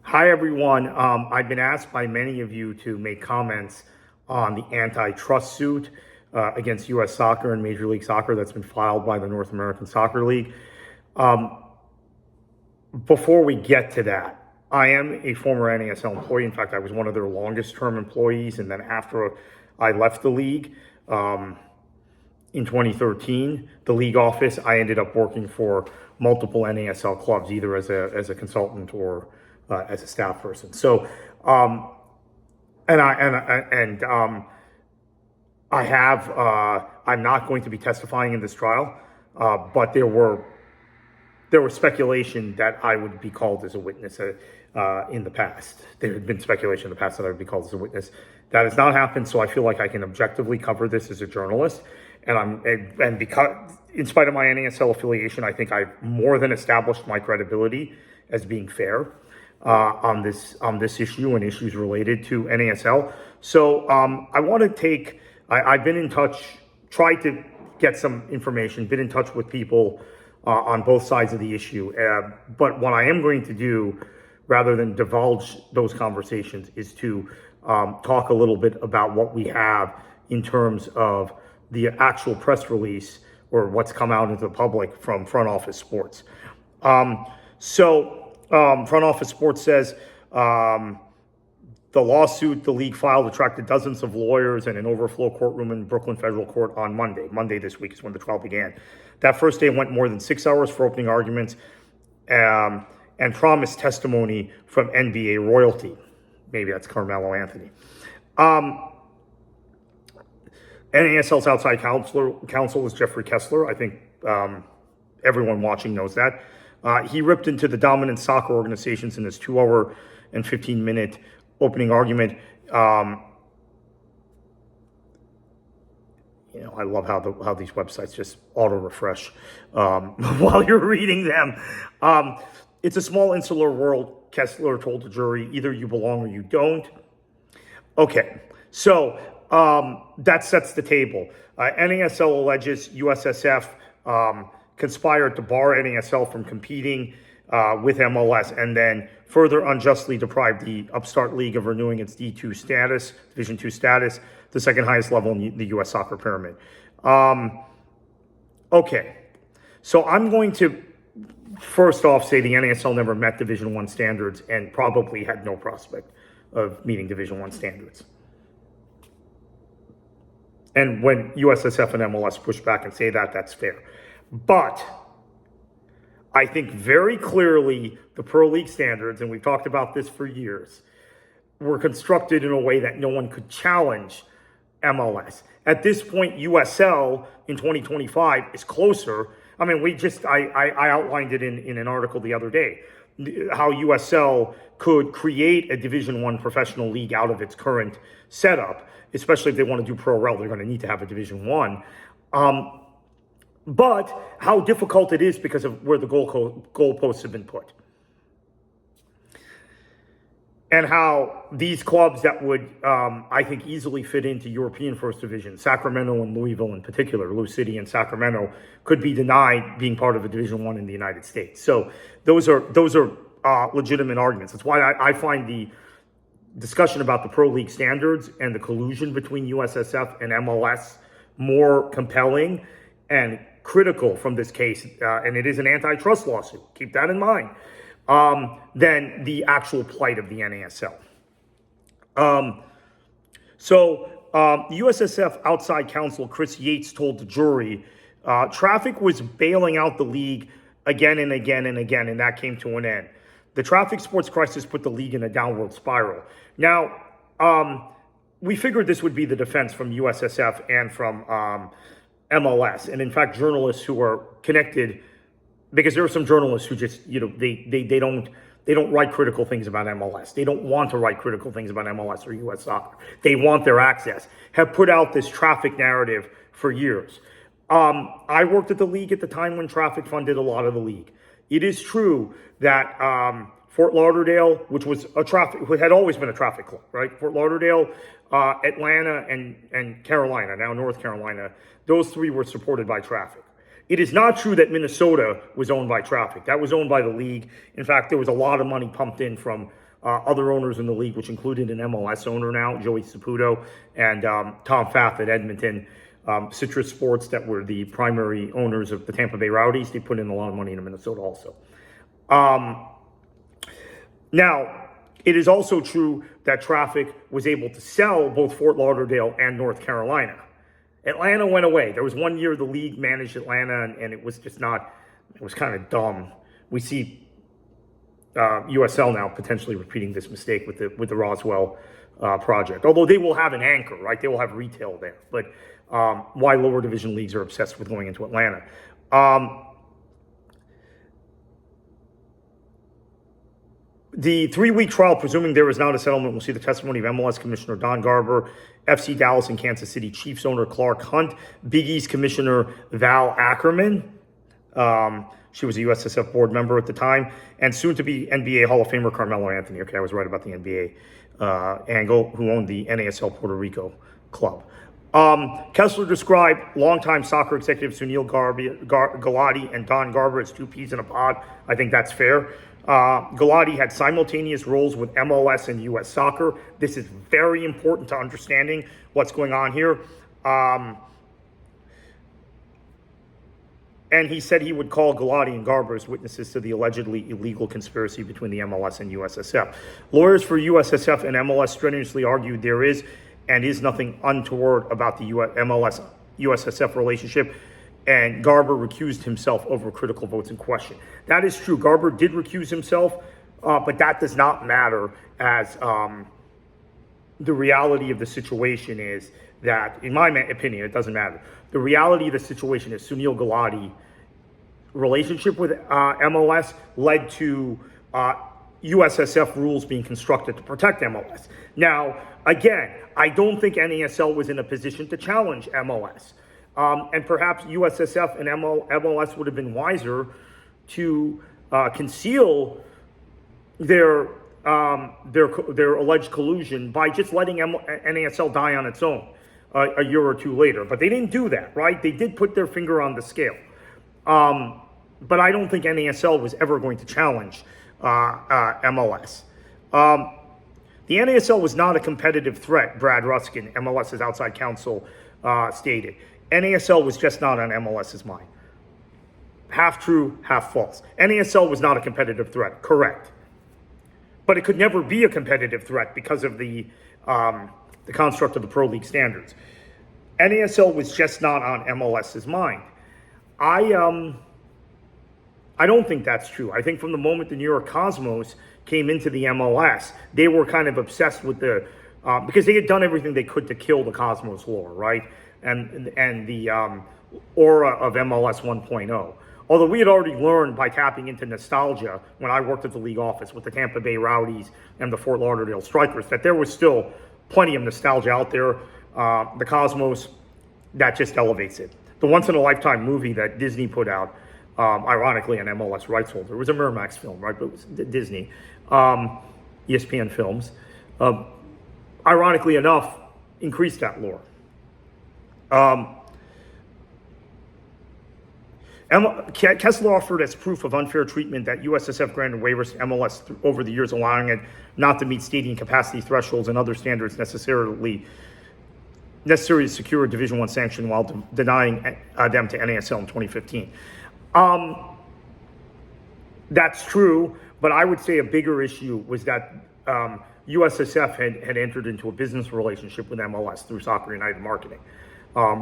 Hi, everyone. I've been asked by many of you to make comments on the antitrust suit against U.S. Soccer and Major League Soccer that's been filed by the North American Soccer League. Before we get to that, I am a former NASL employee. In fact, I was one of their longest term employees. And then after I left the league in 2013, the league office, I ended up working for multiple NASL clubs, either as a consultant or as a staff person. So, I have. I'm not going to be testifying in this trial, but there was speculation that I would be called as a witness in the past. There had been speculation in the past that I would be called as a witness. That has not happened, so I feel like I can objectively cover this as a journalist. And because, in spite of my NASL affiliation, I think I've more than established my credibility as being fair on this issue and issues related to NASL. So I want to take. I've been in touch, tried to get some information, been in touch with people on both sides of the issue. But what I am going to do, rather than divulge those conversations, is to talk a little bit about what we have in terms of the actual press release or what's come out into the public from Front Office Sports. Front Office Sports says the lawsuit the league filed attracted dozens of lawyers and an overflow courtroom in Brooklyn Federal Court on Monday. Monday this week is when the trial began. That first day went more than 6 hours for opening arguments and promised testimony from NBA royalty. Maybe that's Carmelo Anthony. NASL's outside counsel is Jeffrey Kessler. I think everyone watching knows that. He ripped into the dominant soccer organizations in his 2-hour and 15-minute opening argument. I love how these websites just auto refresh while you're reading them. It's a small insular world, Kessler told the jury. Either you belong or you don't. Okay, so that sets the table. NASL alleges USSF conspired to bar NASL from competing with MLS, and then further unjustly deprived the upstart league of renewing its D2 status, Division II status, the second highest level in the U.S. soccer pyramid. Okay, so I'm going to first off say the NASL never met Division I standards and probably had no prospect of meeting Division I standards. And when USSF and MLS push back and say that, that's fair. But I think very clearly the Pro League standards, and we've talked about this for years, were constructed in a way that no one could challenge MLS. At this point, USL in 2025 is closer. I mean, I outlined it in an article the other day, how USL could create a Division I professional league out of its current setup, especially if they want to do Pro Rel, they're going to need to have a Division I. But how difficult it is because of where the goalposts have been put. And how these clubs that would, I think, easily fit into European First Division, Sacramento and Louisville in particular, Lou City and Sacramento, could be denied being part of a Division I in the United States. So those are legitimate arguments. That's why I find the discussion about the Pro League standards and the collusion between USSF and MLS more compelling and critical from this case, and it is an antitrust lawsuit, keep that in mind, than the actual plight of the NASL. USSF outside counsel Chris Yates told the jury traffic was bailing out the league again and again and again, and that came to an end. The traffic sports crisis put the league in a downward spiral. Now, we figured this would be the defense from USSF and from MLS, and in fact, journalists who are connected, because there are some journalists who just, they don't write critical things about MLS. They don't want to write critical things about MLS or U.S. soccer. They want their access. Have put out this traffic narrative for years. I worked at the league at the time when traffic funded a lot of the league. It is true that Fort Lauderdale, which had always been a traffic club, right? Fort Lauderdale, Atlanta, and Carolina, now North Carolina, those three were supported by traffic. It is not true that Minnesota was owned by traffic. That was owned by the league. In fact, there was a lot of money pumped in from other owners in the league, which included an MLS owner now, Joey Saputo, and Tom Fath at Edmonton. Citrus Sports, that were the primary owners of the Tampa Bay Rowdies, they put in a lot of money into Minnesota also. Now, it is also true that Traffic was able to sell both Fort Lauderdale and North Carolina. Atlanta went away. There was 1 year the league managed Atlanta, and it was just not, it was kind of dumb. We see USL now potentially repeating this mistake with the Roswell project. Although they will have an anchor, right? They will have retail there. But why lower division leagues are obsessed with going into Atlanta. The 3-week trial, presuming there is not a settlement, will see the testimony of MLS Commissioner Don Garber, FC Dallas and Kansas City Chiefs owner Clark Hunt, Big East Commissioner Val Ackerman. She was a USSF board member at the time, and soon to be NBA Hall of Famer Carmelo Anthony. Okay, I was right about the NBA angle, who owned the NASL Puerto Rico club. Kessler described longtime soccer executives Sunil Gulati and Don Garber as two peas in a pod. I think that's fair. Gulati had simultaneous roles with MLS and US soccer. This is very important to understanding what's going on here. And he said he would call Gulati and Garber as witnesses to the allegedly illegal conspiracy between the MLS and USSF. Lawyers for USSF and MLS strenuously argued there is and is nothing untoward about the MLS-USSF relationship, and Garber recused himself over critical votes in question. That is true. Garber did recuse himself, but that does not matter, as the reality of the situation is that, in my opinion, it doesn't matter. The reality of the situation is Sunil Gulati relationship with MLS led to USSF rules being constructed to protect MLS. Now, again, I don't think NASL was in a position to challenge MLS. And perhaps USSF and MLS would have been wiser to conceal their alleged collusion by just letting NASL die on its own a year or two later. But they didn't do that, right? They did put their finger on the scale. But I don't think NASL was ever going to challenge MLS. The NASL was not a competitive threat, Brad Ruskin, MLS's outside counsel, stated. NASL was just not on MLS's mind. Half true, half false. NASL was not a competitive threat, correct. But it could never be a competitive threat because of the construct of the Pro League standards. NASL was just not on MLS's mind. I don't think that's true. I think from the moment the New York Cosmos came into the MLS, they were kind of obsessed with because they had done everything they could to kill the Cosmos lore, right? And the aura of MLS 1.0. Although we had already learned by tapping into nostalgia when I worked at the league office with the Tampa Bay Rowdies and the Fort Lauderdale Strikers, that there was still plenty of nostalgia out there. The Cosmos, that just elevates it. The once-in-a-lifetime movie that Disney put out, ironically an MLS rights holder, it was a Miramax film, right? But it was Disney, ESPN Films, ironically enough, increased that lore. Kessler offered as proof of unfair treatment that USSF granted waivers to MLS over the years, allowing it not to meet stadium capacity thresholds and other standards necessary to secure a Division I sanction while denying them to NASL in 2015. That's true, but I would say a bigger issue was that USSF had entered into a business relationship with MLS through Soccer United Marketing,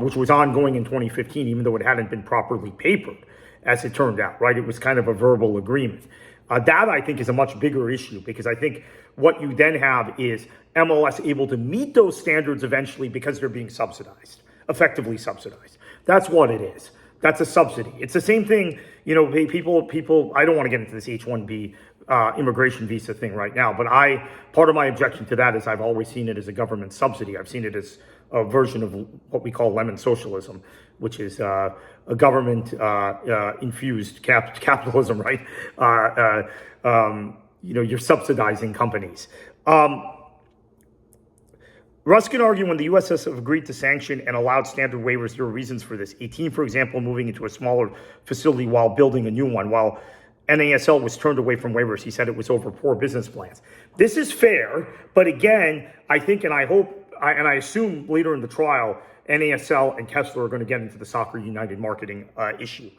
which was ongoing in 2015, even though it hadn't been properly papered, as it turned out, right? It was kind of a verbal agreement. That, I think, is a much bigger issue, because I think what you then have is MLS able to meet those standards eventually because they're being subsidized, effectively subsidized. That's what it is. That's a subsidy. It's the same thing, people, I don't want to get into this H-1B immigration visa thing right now, but part of my objection to that is I've always seen it as a government subsidy. I've seen it as a version of what we call lemon socialism, which is a government infused capitalism, right? You're subsidizing companies. Ruskin argued when the USSF agreed to sanction and allowed standard waivers, there were reasons for this. A team, for example, moving into a smaller facility while building a new one, while NASL was turned away from waivers. He said it was over poor business plans. This is fair, but again, I think and I hope and I assume later in the trial, NASL and Kessler are going to get into the Soccer United marketing issue.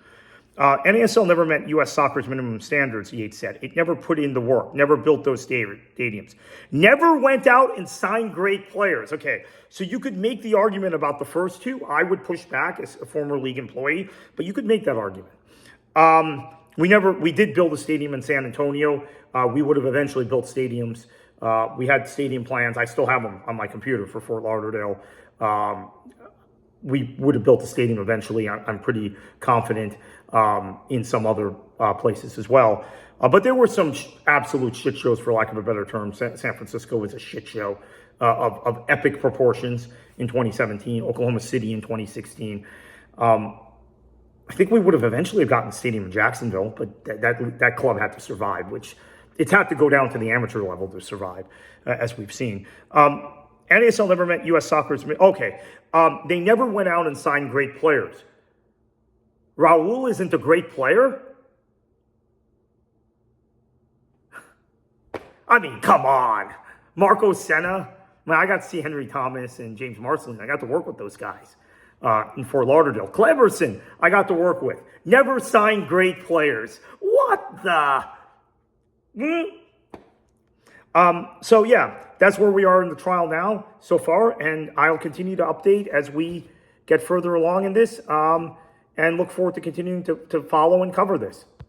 NASL never met U.S. soccer's minimum standards, Yates said. It never put in the work, never built those stadiums, never went out and signed great players. Okay, so you could make the argument about the first two. I would push back as a former league employee, but you could make that argument. We did build a stadium in San Antonio. We would have eventually built stadiums. We had stadium plans. I still have them on my computer for Fort Lauderdale. We would have built a stadium eventually. I'm pretty confident in some other places as well. But there were some absolute shit shows, for lack of a better term. San Francisco was a shit show of epic proportions in 2017. Oklahoma City in 2016. I think we would have eventually gotten a stadium in Jacksonville, but that club had to survive, which it's had to go down to the amateur level to survive, as we've seen. NASL never met U.S. soccer's... Okay, they never went out and signed great players. Raul isn't a great player? I mean, come on. Marco Senna. I got to see Henry Thomas and James Marcelin. I got to work with those guys in Fort Lauderdale. Cleverson, I got to work with. Never signed great players. What the... So yeah, that's where we are in the trial now so far, and I'll continue to update as we get further along in this, and look forward to continuing to follow and cover this.